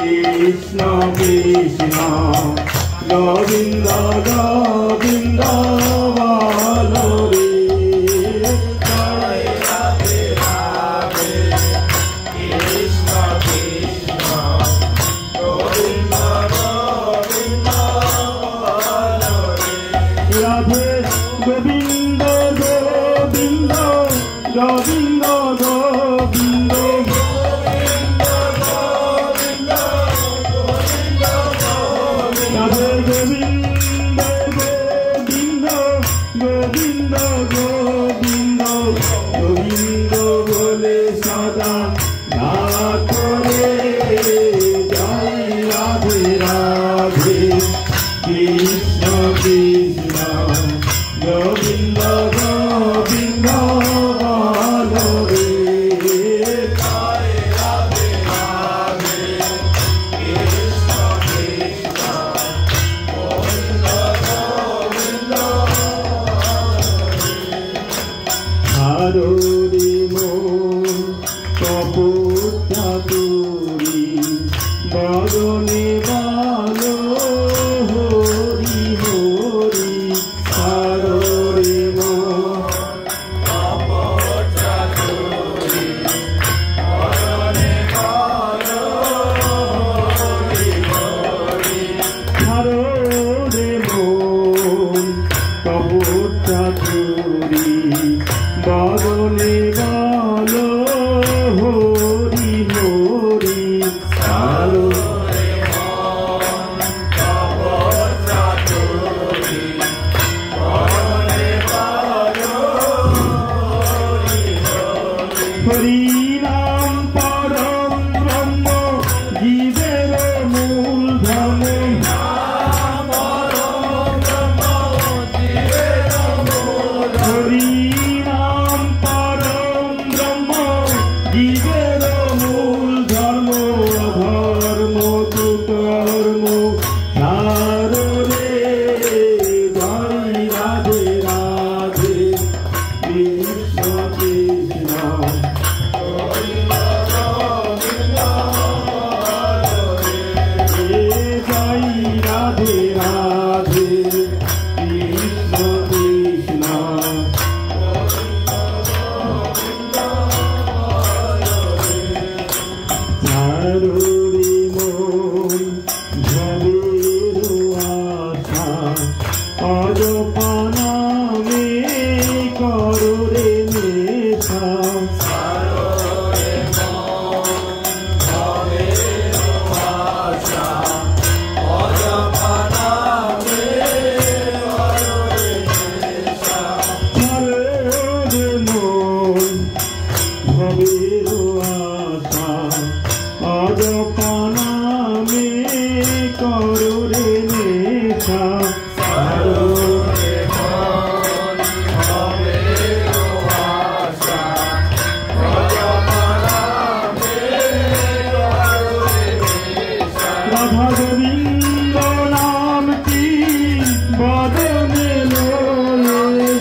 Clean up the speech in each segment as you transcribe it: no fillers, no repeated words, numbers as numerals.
কৃষ্ণ কৃষ্ণ গোবিন্দ গোবিন্দ বলো রে। গোবিন্দ গোবিন্দ গোবিন্দ গোবিন্দ রাধে গোবিন্দ গোবিন্দ গোবিন্দ গোবিন্দ গোবিন্দ বলে সদা গান করে জয় রাধে রাধে কৃষ্ণ কৃষ্ণ গোবিন্দ গোবিন্দ বলো রে। জয় রাধে রাধে কৃষ্ণ কৃষ্ণ গোবিন্দ গোবিন্দ হারে মন কপটা তুরি বদনে বলো হরি হরি। হারে মন কপটা তুরি বদনে বলো হরি হরি। হারে মন কপটা তুরি বদনে বলো হরি হরি। হরি নাম পরম ব্রহ্ম জীবের মূল ধর্ম। হরি নাম পরম ব্রহ্ম জীবের মূল ধর্ম। ধর্ম তু কর্ম ধার রে। জয় রাধে রাধে কৃষ্ণ কৃষ্ণ গোবিন্দ গোবিন্দ বলো রে। জয় রাধে রাধে কৃষ্ণ কৃষ্ণ গোবিন্দ গোবিন্দ বলো রে। রে মন ভবের আশা অজপানামে করো রে নেশা। অজপানামে করো রে নেশা। রাধা গোবিন্দ নাম কি বদনে লোলে।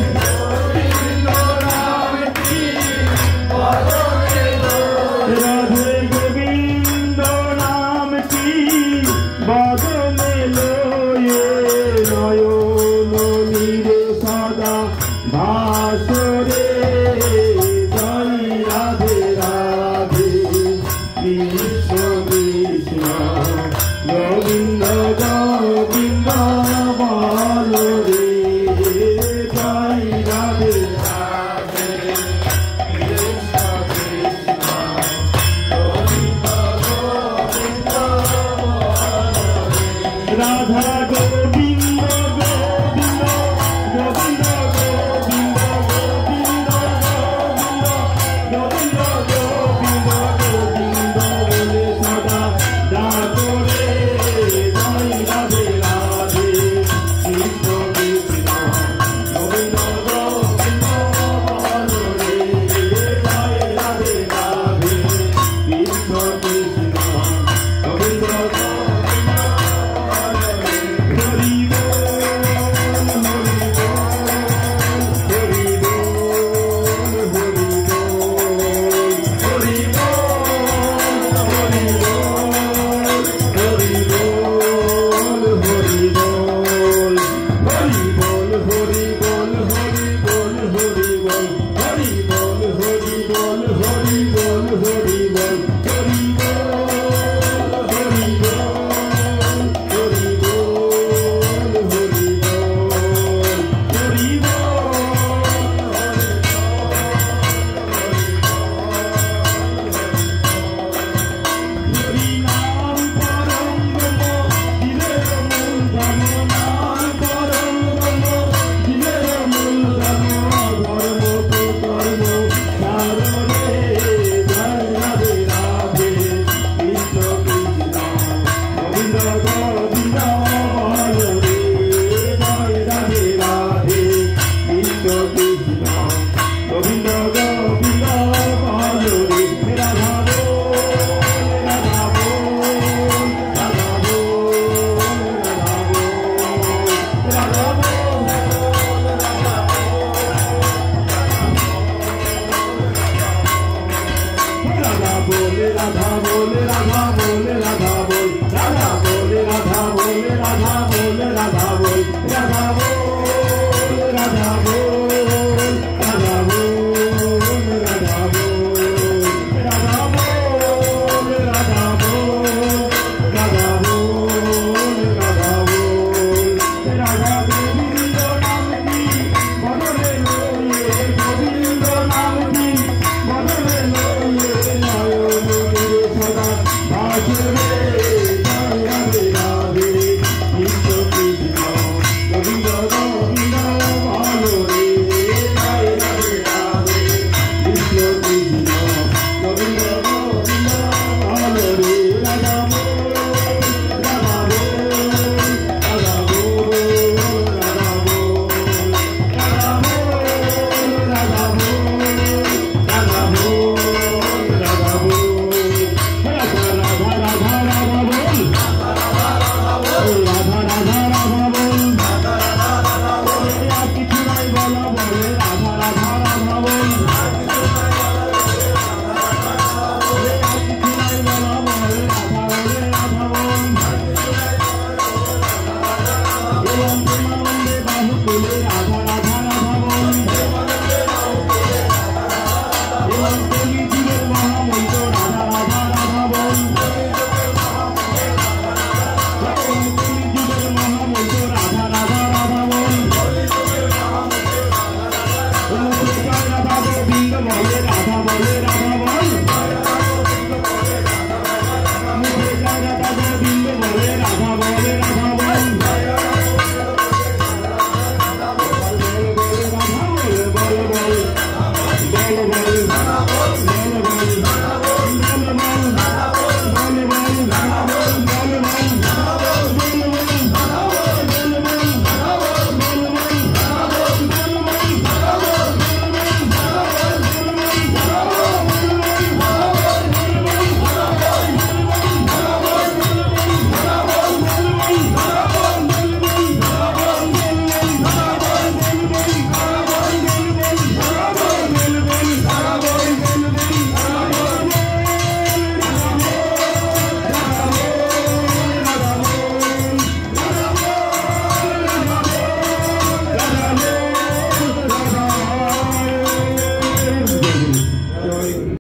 রাধে গোবিন্দ নাম কি বদনে লোয়ে। নয়ন নীরে সদা ভাসরে। জয় রাধে রাধে কৃষ্ণ কৃষ্ণ গোবিন্দ গোবিন্দ বলো রে। জয় রাধে রাধে কৃষ্ণ কৃষ্ণ গোবিন্দ গোবিন্দ বলো রে। রাধা গোবিন্দ গোবিন্দ গোবিন্দ গোবিন্দ গোবিন্দ গোবিন্দ গোবিন্দ গোবিন্দ গোবিন্দ বলে राधा बोले राधा बोले राधा